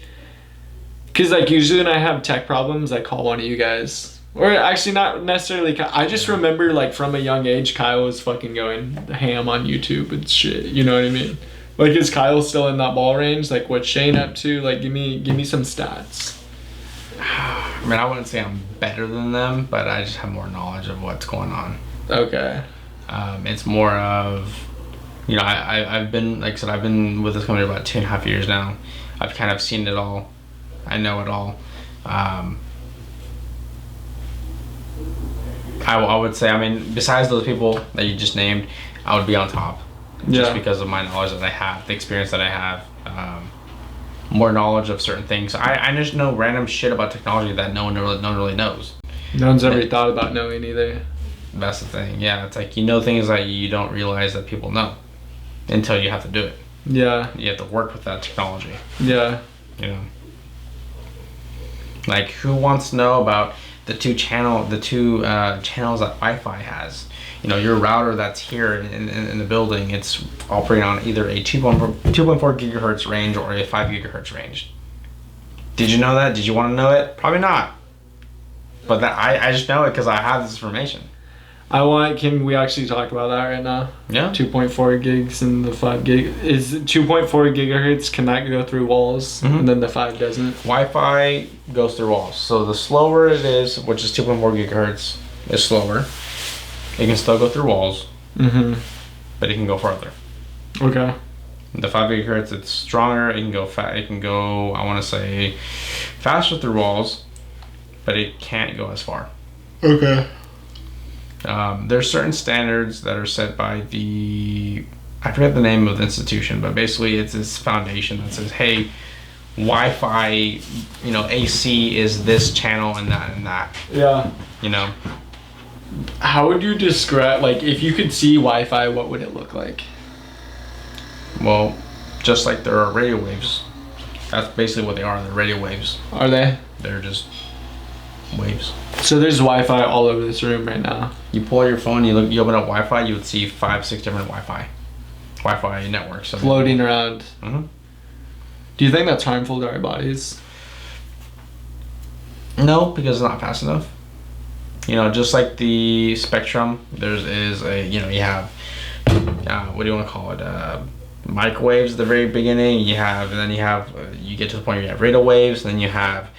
Because like usually when I have tech problems, I call one of you guys. Or actually not necessarily. I just remember like from a young age, Kyle was fucking going ham on YouTube and shit. You know what I mean? Like, is Kyle still in that ball range? Like, what's Shane up to? Like, give me some stats. I mean, I wouldn't say I'm better than them, but I just have more knowledge of what's going on. Okay. It's more of, I've been, like I said, I've been with this company about 2.5 years now. I've kind of seen it all. I know it all. I would say, I mean, besides those people that you just named, I would be on top. Just because of my knowledge that I have, the experience that I have, more knowledge of certain things. I just know random shit about technology that no one really knows. No one's ever thought about knowing either. That's the thing. Yeah, it's like, things that you don't realize that people know until you have to do it. Yeah. You have to work with that technology. Yeah. Like, who wants to know about the two channels that Wi-Fi has? Your router that's here in the building, it's operating on either a 2.4 gigahertz range or a 5 gigahertz range. Did you know that? Did you want to know it? Probably not. But that I just know it because I have this information. Can we actually talk about that right now? Yeah. 2.4 gigs and the 5 gig. Is 2.4 gigahertz, can that go through walls? And then the 5 doesn't? Wi-Fi goes through walls. So the slower it is, which is 2.4 gigahertz, is slower. It can still go through walls, but it can go farther. Okay. The 5 gigahertz, it's stronger. It can go It can go, I want to say, faster through walls, but it can't go as far. Okay. There's certain standards that are set by I forget the name of the institution, but basically it's this foundation that says, hey, Wi-Fi, AC is this channel and that and that. Yeah. How would you describe, like, if you could see Wi-Fi, what would it look like? Well, just like there are radio waves. That's basically what they are. They're radio waves. Are they? They're just waves. So there's Wi-Fi all over this room right now. You pull out your phone, you open up Wi-Fi, you would see 5-6 different Wi-Fi networks floating around. Mm-hmm. Do you think that's harmful to our bodies? No, because it's not fast enough. Just like the spectrum, you have, what do you want to call it? Microwaves at the very beginning. You get to the point where you have radio waves, then you have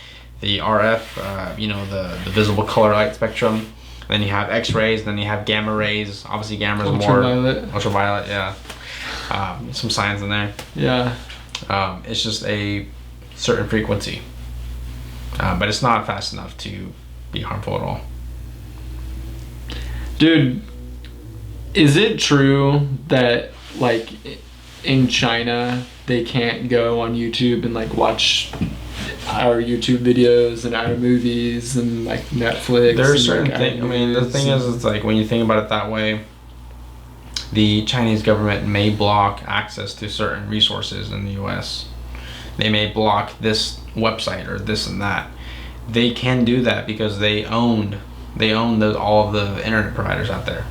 the RF, the visible color light spectrum. Then you have X-rays, then you have gamma rays. Obviously, gamma is more ultraviolet. Yeah, some science in there. Yeah. It's just a certain frequency, but it's not fast enough to be harmful at all. Dude, is it true that like in China they can't go on YouTube and like watch our YouTube videos and our movies and like Netflix? There are certain things. I mean, the thing is, it's like when you think about it that way, the Chinese government may block access to certain resources in the U.S. They may block this website or this and that. They can do that because they own all of the internet providers out there.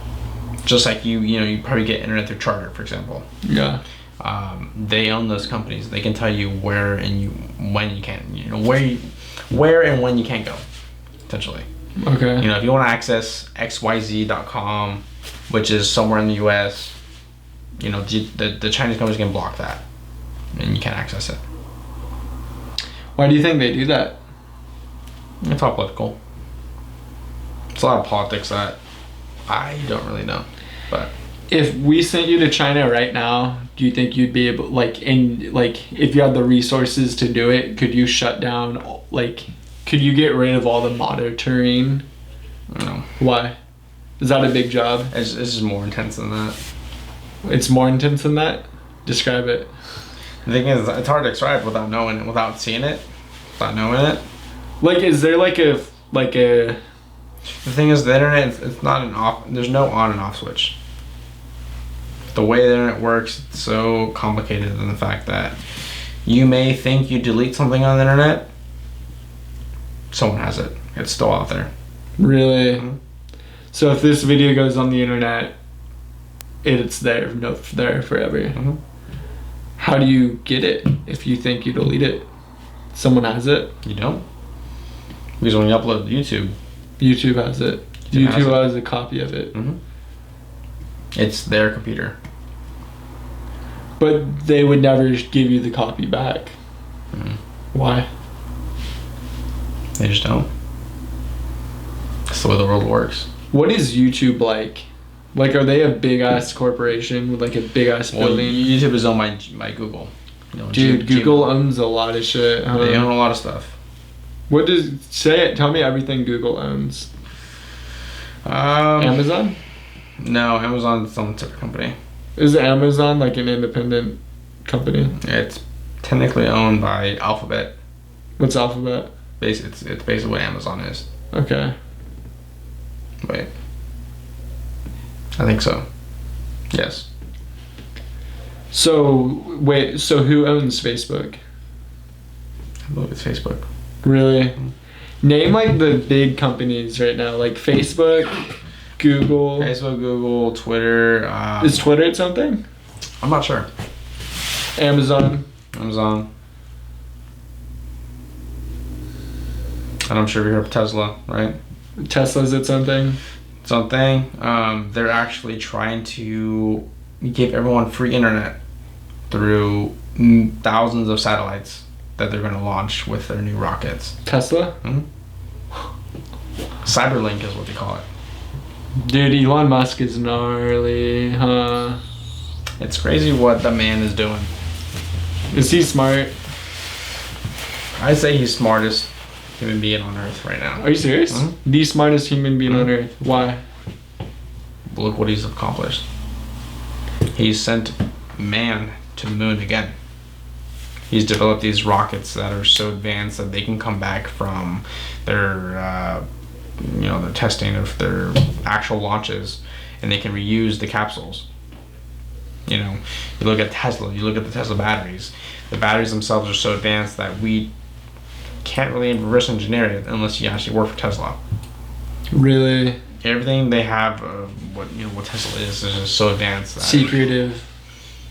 Just like you probably get internet through Charter, for example. Yeah. They own those companies. They can tell you where and when you can, where and when you can't go, essentially. Okay. If you want to access xyz.com, which is somewhere in the U.S., the Chinese companies can block that, and you can't access it. Why do you think they do that? It's all political. It's a lot of politics that I don't really know, but if we sent you to China right now, do you think you'd be able, if you had the resources to do it, could you shut down, could you get rid of all the monitoring? I don't know. Why? Is that a big job? It's just more intense than that. It's more intense than that? Describe it. The thing is, it's hard to describe without knowing it, without seeing it, without knowing it. Is there a... The thing is, the internet, it's not an off, there's no on and off switch. The way the internet works, it's so complicated in the fact that you may think you delete something on the internet, someone has it. It's still out there. Really? Mm-hmm. So if this video goes on the internet, it's there forever. Mm-hmm. How do you get it if you think you delete it? Someone has it? You don't. Because when you upload to YouTube has it. YouTube has a copy of it. Mm-hmm. It's their computer. But they would never give you the copy back. Mm-hmm. Why? They just don't. That's the way the world works. What is YouTube like? Are they a big ass corporation with a big ass building? YouTube is owned by Google. Dude, Google owns a lot of shit. Huh? They own a lot of stuff. What does say it? Tell me everything Google owns. Amazon? No, Amazon's its own separate company. Is Amazon an independent company? It's technically owned by Alphabet. What's Alphabet? It's basically what Amazon is. Okay. Wait. I think so. Yes. So who owns Facebook? I believe it's Facebook. Really? Mm-hmm. Name the big companies right now, Facebook, Google. Facebook, Google, Twitter. Is Twitter something? I'm not sure. Amazon. And I'm sure you heard of Tesla, right? Tesla's its own thing. Something. They're actually trying to give everyone free internet through thousands of satellites that they're going to launch with their new rockets. Tesla? Mm-hmm. Cyberlink is what they call it. Dude, Elon Musk is gnarly, huh? It's crazy what the man is doing. Is he smart? I say he's smartest human being on Earth right now. Are you serious? Mm-hmm. The smartest human being on Earth. Why? Look what he's accomplished. He's sent man to the moon again. He's developed these rockets that are so advanced that they can come back from their, their testing of their actual launches, and they can reuse the capsules. You look at Tesla. You look at the Tesla batteries. The batteries themselves are so advanced that we can't really reverse engineer it unless you actually work for Tesla. Really? Everything they have, what Tesla is just so advanced. That secretive,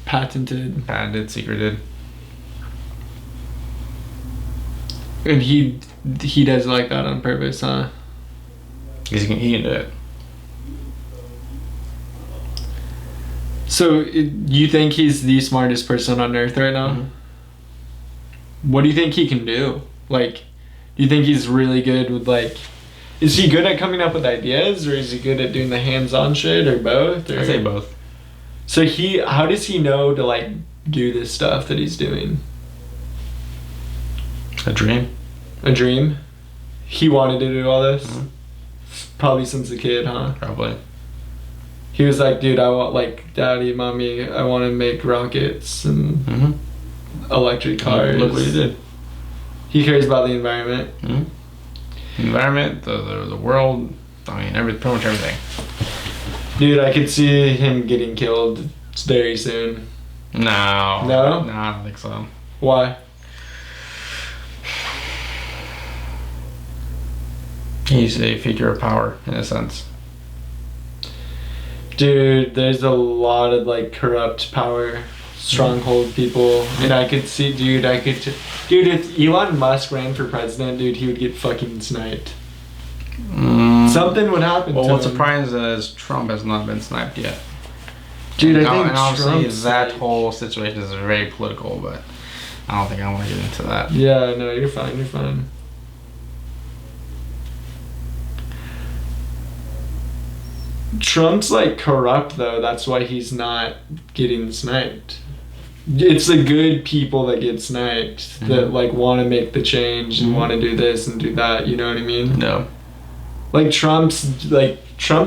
patented, secreted. And he does that on purpose, huh? He can do it. So, you think he's the smartest person on Earth right now? Mm-hmm. What do you think he can do? Do you think he's really good with is he good at coming up with ideas, or is he good at doing the hands-on shit, or both? Or? I'd say both. So how does he know to do this stuff that he's doing? A dream. A dream? He wanted to do all this? Mm-hmm. Probably since a kid, huh? Probably. He was dude, I want daddy, mommy, I want to make rockets and electric cars. Look what he did. He cares about the environment. Mm-hmm. The environment, the world, pretty much everything. Dude, I could see him getting killed very soon. No. No? No, I don't think so. Why? He's a figure of power, in a sense. Dude, there's a lot of like corrupt power stronghold people, and I could see, dude, dude, if Elon Musk ran for president, dude, he would get fucking sniped. Something would happen to him. What's surprising is Trump has not been sniped yet. Dude, I think and obviously Trump's that like, whole situation is very political, but I don't think I want to get into that. yeah, no, you're fine, you're fine. Trump's like corrupt though, that's why he's not getting sniped. It's the good people that get sniped that like want to make the change and want to do this and do that, you know what I mean? No. Like Trump's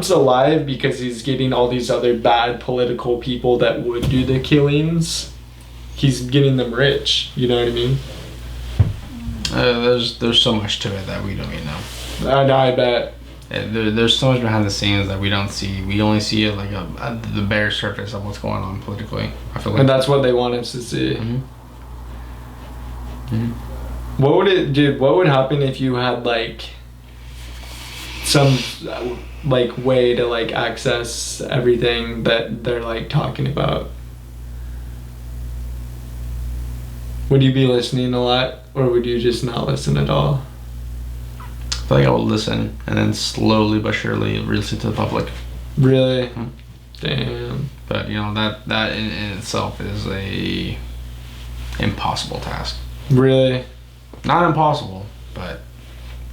alive because he's getting all these other bad political people that would do the killings. He's getting them rich, you know what I mean? There's so much to it that we don't even know. I bet. There's so much behind the scenes that we don't see. We only see it like the bare surface of what's going on politically. I feel like, And that's what they want us to see. What would happen if you had like some like way to like access everything that they're like talking about? Would you be listening a lot, or would you just not listen at all? I feel like I would listen and then slowly but surely release it to the public. Really? Damn. But you know that in itself is a impossible task. Really? Not impossible, but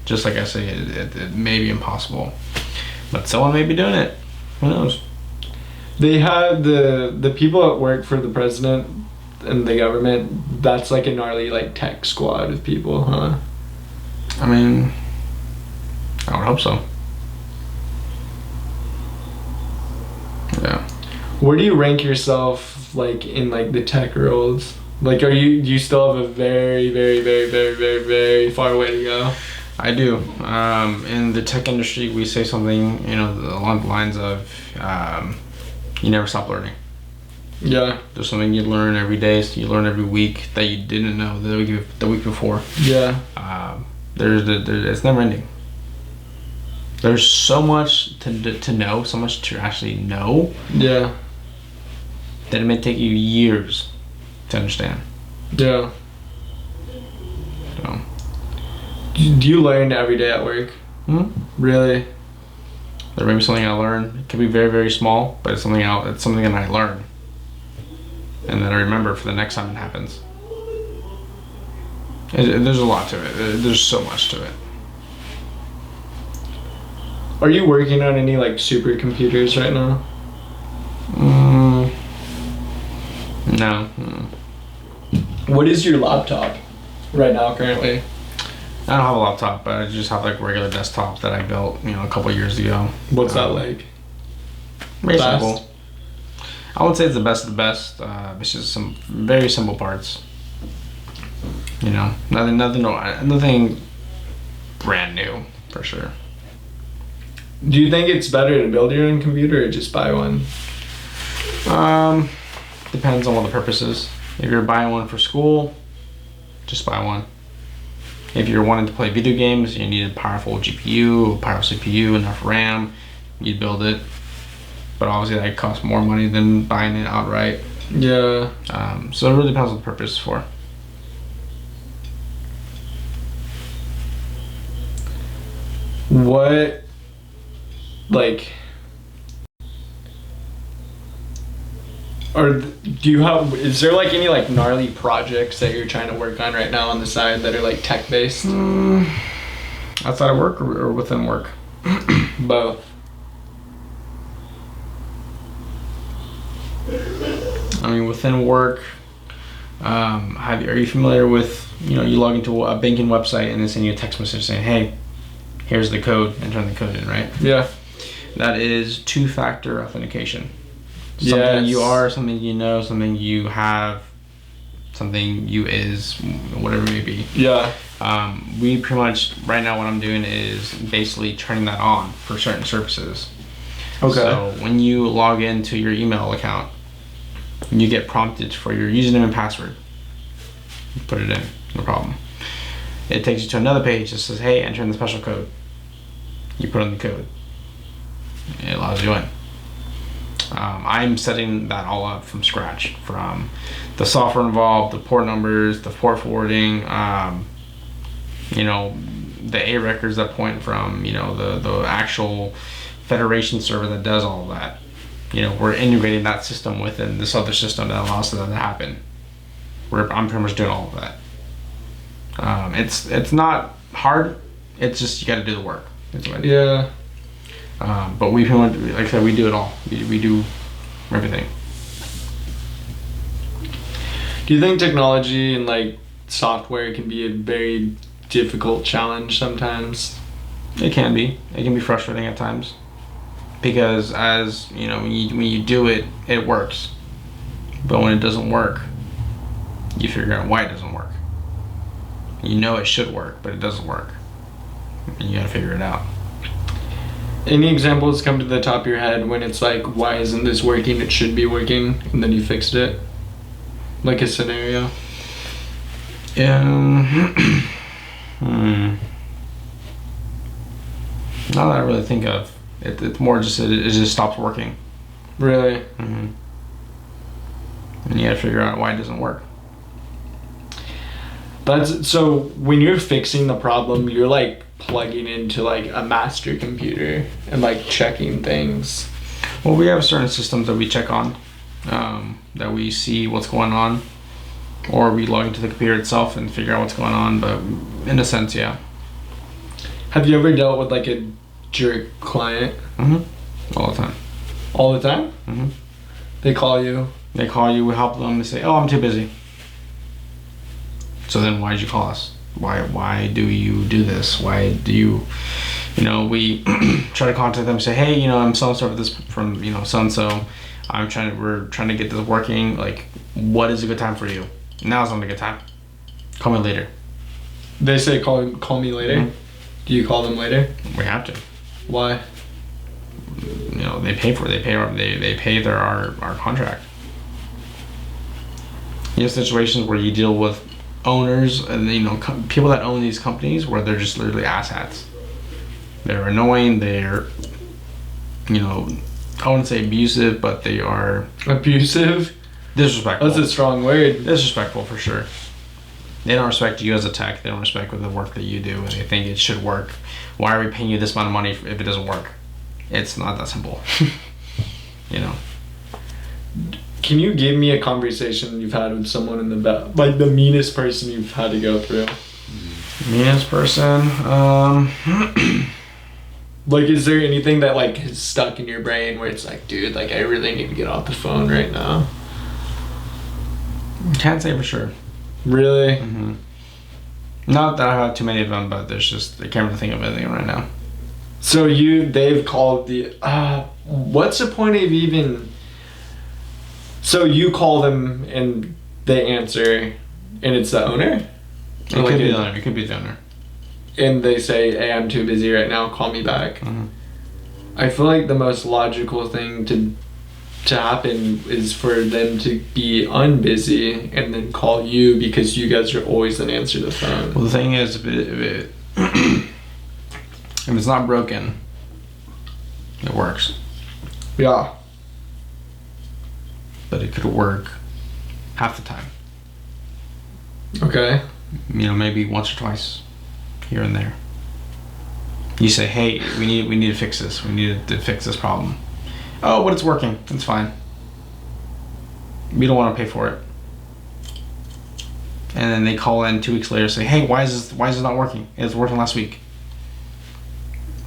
just like I say, it may be impossible. But someone may be doing it. Who knows? They have the people that work for the president and the government. That's like a gnarly like tech squad of people, huh? I mean, I would hope so. Yeah. Where do you rank yourself like in like the tech world? Like, do you still have a very, very, very, very, very, very far way to go? I do. In the tech industry, we say something, you know, along the lines of, you never stop learning. Yeah. There's something you learn every day, so you learn every week that you didn't know the week before. Yeah. It's never ending. There's so much to know, so much to actually know. Yeah. That it may take you years to understand. Yeah. So. Do you learn every day at work? Really? There may be something I learn. It could be very, very small, but it's something that I learn, and that I remember for the next time it happens. There's a lot to it. There's so much to it. Are you working on any like supercomputers right now? No. What is your laptop right now currently? I don't have a laptop, but I just have like regular desktop that I built, you know, a couple years ago. What's that like? Very simple. I would say it's the best of the best. It's just some very simple parts. You know, nothing brand new for sure. Do you think it's better to build your own computer or just buy one? Depends on what the purpose is. If you're buying one for school, just buy one. If you're wanting to play video games, you need a powerful GPU, a powerful CPU, enough RAM, you'd build it. But obviously that costs more money than buying it outright. Yeah. So it really depends on the purpose for. What, like, or is there like any like gnarly projects that you're trying to work on right now on the side that are like tech based? Outside of work or within work? Both. I mean, within work, are you familiar with, you know, you log into a banking website and they send you a text message saying, hey, here's the code, enter the code in, right? Yeah. That is two-factor authentication. Something you are, something you know, something you have, something you is, whatever it may be. Yeah. We pretty much, right now what I'm doing is basically turning that on for certain services. Okay. So when you log into your email account, you get prompted for your username and password. You put it in, no problem. It takes you to another page that says, hey, enter in the special code. You put in the code. It allows you in. I'm setting that all up from scratch, from the software involved, the port numbers, the port forwarding, you know, the A records that point from, you know, the actual federation server that does all of that. You know, we're integrating that system within this other system that allows that to happen. I'm pretty much doing all of that. It's not hard. It's just you got to do the work. That's what I do. Yeah. But we, like I said, we do it all. We do everything. Do you think technology and like software can be a very difficult challenge sometimes? It can be. It can be frustrating at times, because as you know, when you do it, it works. But when it doesn't work, you figure out why it doesn't work. You know it should work, but it doesn't work. And you gotta figure it out. Any examples come to the top of your head when it's like, why isn't this working? It should be working, and then you fixed it? Like a scenario? Not that I really think of. It's more just it just stops working. Really? Mm-hmm. And you gotta figure out why it doesn't work. That's so when you're fixing the problem, you're like plugging into like a master computer and like checking things. Well, we have certain systems that we check on, that we see what's going on, or we log into the computer itself and figure out what's going on. But in a sense, yeah. Have you ever dealt with like a jerk client? Mm-hmm. All the time. All the time? Mm-hmm. They call you. They call you. We help them. They say, "Oh, I'm too busy." So then, why did you call us? Why do you do this? Why do you, you know, we try to contact them and say, hey, you know, I'm so sorry for this from, you know, so-and-so. We're trying to get this working. Like, what is a good time for you? Now's not a good time. Call me later. They say call me later? Mm-hmm. Do you call them later? We have to. Why? You know, they pay for it. They pay our contract. You have situations where you deal with owners and, you know, people that own these companies where they're just literally asshats. They're annoying. They're, you know, I wouldn't say abusive, but they are abusive. Disrespectful. That's a strong word. Disrespectful for sure. They don't respect you as a tech. They don't respect the work that you do, and they think it should work. Why are we paying you this amount of money if it doesn't work? It's not that simple. You know. Can you give me a conversation you've had with someone in the like the meanest person you've had to go through? Meanest person? Like, is there anything that like is stuck in your brain where it's like, dude, like I really need to get off the phone right now? Can't say for sure. Really? Mm-hmm. Not that I have too many of them, but there's just I can't really think of anything right now. So they've called the what's the point of even? So you call them and they answer, and it's the owner? It could be the owner. It could be the owner. And they say, hey, I'm too busy right now, call me back. Mm-hmm. I feel like the most logical thing to happen is for them to be unbusy and then call you because you guys are always going to answer the phone. Well, the thing is, if it's not broken, it works. Yeah. But it could work half the time. Okay. You know, maybe once or twice, here and there. You say, "Hey, we need to fix this. We need to fix this problem." Oh, but it's working. It's fine. We don't want to pay for it. And then they call in 2 weeks later, and say, "Hey, why is this not working? It was working last week."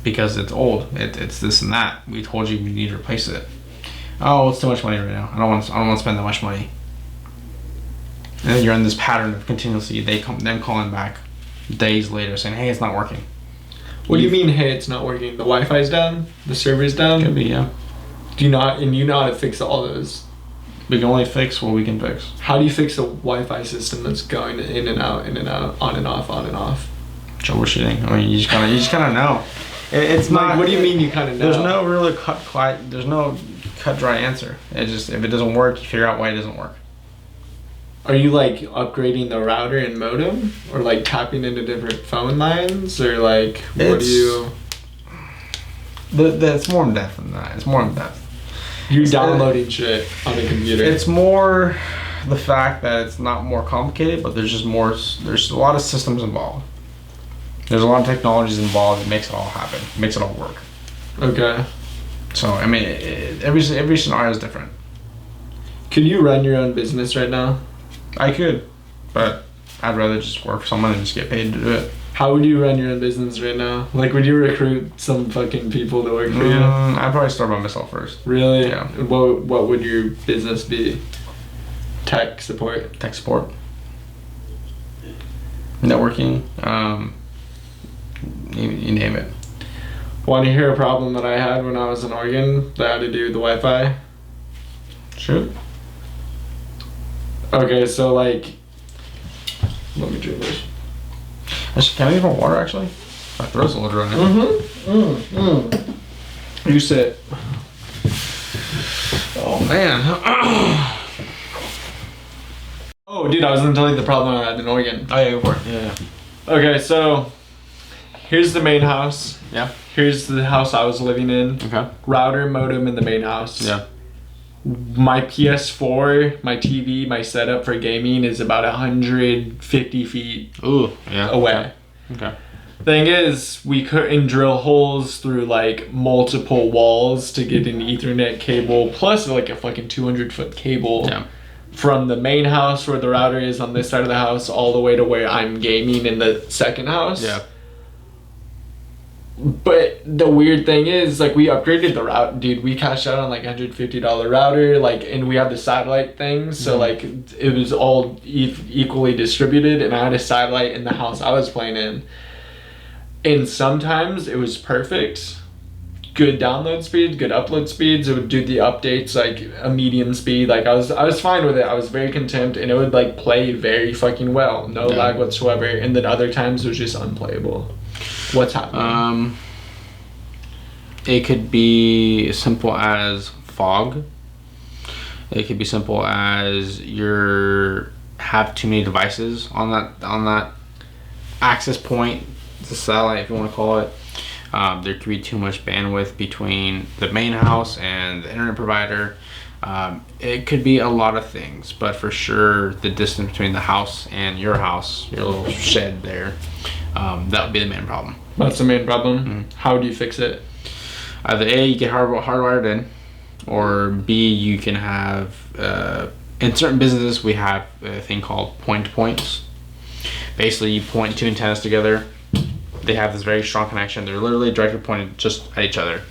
Because it's old. It's this and that. We told you we need to replace it. Oh, it's too much money right now. I don't want to spend that much money. And then you're in this pattern of continuously them calling back days later saying, "Hey, it's not working." What do you mean, hey, it's not working? The Wi-Fi's down? The server's down? Could be, yeah. You know how to fix all those? We can only fix what we can fix. How do you fix a Wi-Fi system that's going in and out, on and off, on and off? Troubleshooting. I mean, you just kind of know. It's like, not. what do you mean you kind of know? There's no really there's no cut dry answer. It just, if it doesn't work, you figure out why it doesn't work. Are you like upgrading the router and modem, or like tapping into different phone lines, or like what do you? It's more in depth than that. It's more in depth. You're downloading shit on the computer. It's more the fact that it's not more complicated, but there's just more. There's a lot of systems involved. There's a lot of technologies involved that makes it all happen. Makes it all work. Okay. So I mean, every scenario is different. Could you run your own business right now? I could, but I'd rather just work for someone and just get paid to do it. How would you run your own business right now? Like, would you recruit some fucking people to work for you? I'd probably start by myself first. Really? Yeah. What would your business be? Tech support? Tech support. Networking. You name it. Want to hear a problem that I had when I was in Oregon that had to do with the Wi-Fi? Sure. Okay, so like, let me drink this. Actually, can I get more water? Actually, my throat's a little dry. You sit. Oh man. Oh, dude, I was gonna tell you the problem I had in Oregon. Oh yeah, go for it. Yeah. Okay, so here's the main house. Yeah. Here's the house I was living in. Okay. Router, modem in the main house. Yeah. My PS4, my TV, my setup for gaming is about 150 feet Ooh. Yeah. away. Okay. Thing is, we couldn't drill holes through like multiple walls to get an Ethernet cable, plus like a fucking 200-foot cable from the main house where the router is on this side of the house all the way to where I'm gaming in the second house. Yeah. But the weird thing is, like, we upgraded the route, dude. We cashed out on like $150 router, like, and we had the satellite thing, so like it was all equally distributed, and I had a satellite in the house I was playing in. And sometimes it was perfect, good download speed, good upload speeds. It would do the updates like a medium speed. Like I was fine with it. I was very content, and it would like play very fucking well, no lag whatsoever. And then other times it was just unplayable. What's happening? It could be as simple as fog. It could be simple as you have too many devices on that access point, the satellite if you want to call it. There could be too much bandwidth between the main house and the internet provider. It could be a lot of things, but for sure the distance between the house and your house, your little shed there, that would be the main problem. That's the main problem. Mm-hmm. How do you fix it? Either A, you get hardwired in, or B, you can have, in certain businesses, we have a thing called point-to-points. Basically, you point two antennas together. They have this very strong connection. They're literally directly pointed just at each other.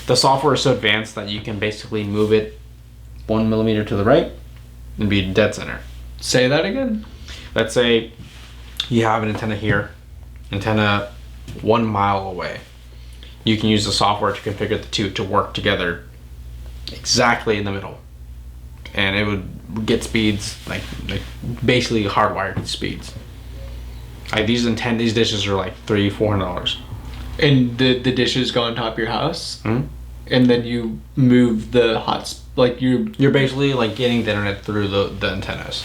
The software is so advanced that you can basically move it 1 millimeter to the right and be dead center. Say that again? Let's say you have an antenna here, antenna 1 mile away. You can use the software to configure the two to work together exactly in the middle, and it would get speeds like basically hardwired speeds. Like these dishes are like $300-$400. And the dishes go on top of your house, Mm-hmm. and then you move the You're basically like getting the internet through the antennas.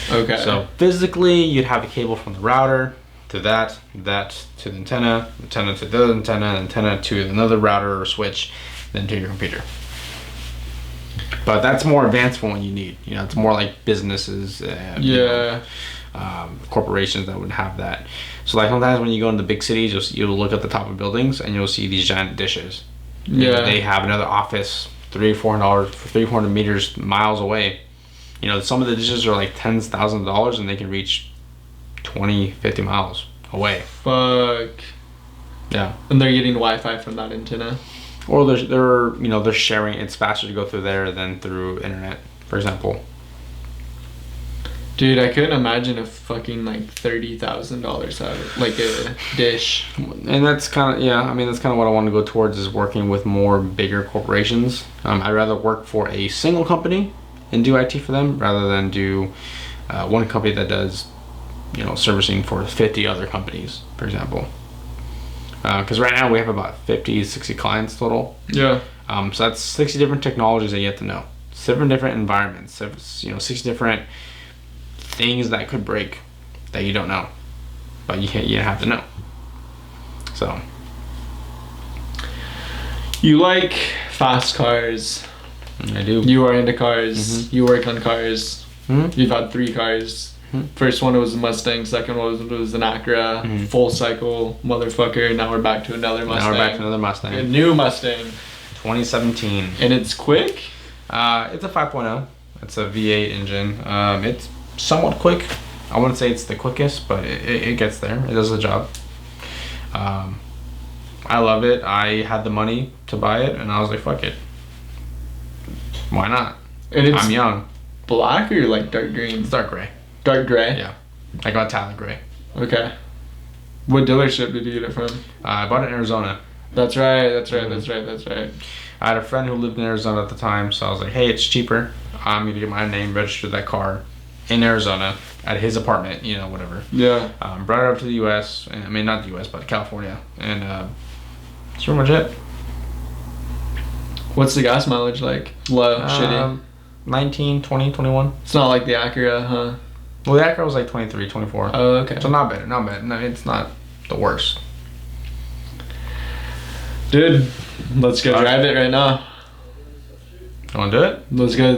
Okay. So physically, you'd have a cable from the router to that to the antenna to the other antenna to another router or switch, then to your computer. But that's more advanced for what you need. You know, it's more like businesses. Corporations that would have that. So like sometimes when you go into big cities, you'll look at the top of buildings and you'll see these giant dishes. Yeah. They have another office $300-$400 meters miles away. You know, some of the dishes are like tens of thousands of dollars, and they can reach 20-50 miles away. Fuck. Yeah. And they're getting Wi-Fi from that antenna. Or they're sharing. It's faster to go through there than through internet, for example. Dude, I couldn't imagine a fucking like $30,000 out of like a dish. And that's kind of that's kind of what I want to go towards, is working with more bigger corporations. I'd rather work for a single company and do IT for them rather than do one company that does servicing for 50 other companies, for example. Because right now we have about 50, 60 clients total. Yeah. So that's 60 different technologies that you have to know. 7 different environments. 6 different things that could break that you don't know, but you have to know. So. You like fast cars. I do. You are into cars. You work on cars. You've had 3 cars. First one was a Mustang. Second one was an Acura. Full cycle motherfucker. Now we're back to another Mustang. A new Mustang. 2017. And it's quick? It's a 5.0. It's a V8 engine. It's somewhat quick. I wouldn't say it's the quickest, but it gets there. It does the job. I love it. I had the money to buy it, and I was like, fuck it. Why not? And it's I'm young. Black or like dark green? It's dark gray. Dark gray? Yeah. I got metallic gray. Okay. What dealership did you get it from? I bought it in Arizona. That's right. I had a friend who lived in Arizona at the time, so I was like, hey, it's cheaper. I'm going to get my name, register that car in Arizona at his apartment, whatever. Yeah. Brought it up to the U.S. I mean, not the U.S., but California. And that's pretty much it. What's the gas mileage like? Low, shitty? 19, 20, 21. It's not like the Acura, huh? Well, the Acura was like 23, 24. Oh, okay. So not bad. No, it's not the worst. Dude, let's go drive it right now. You want to do it? Let's go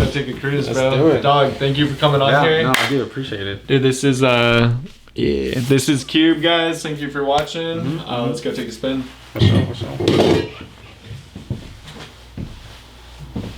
take a cruise, bro. Do it. Dog, thank you for coming on here. No, I do appreciate it. Dude, this is Cube, guys. Thank you for watching. Let's go take a spin. For sure.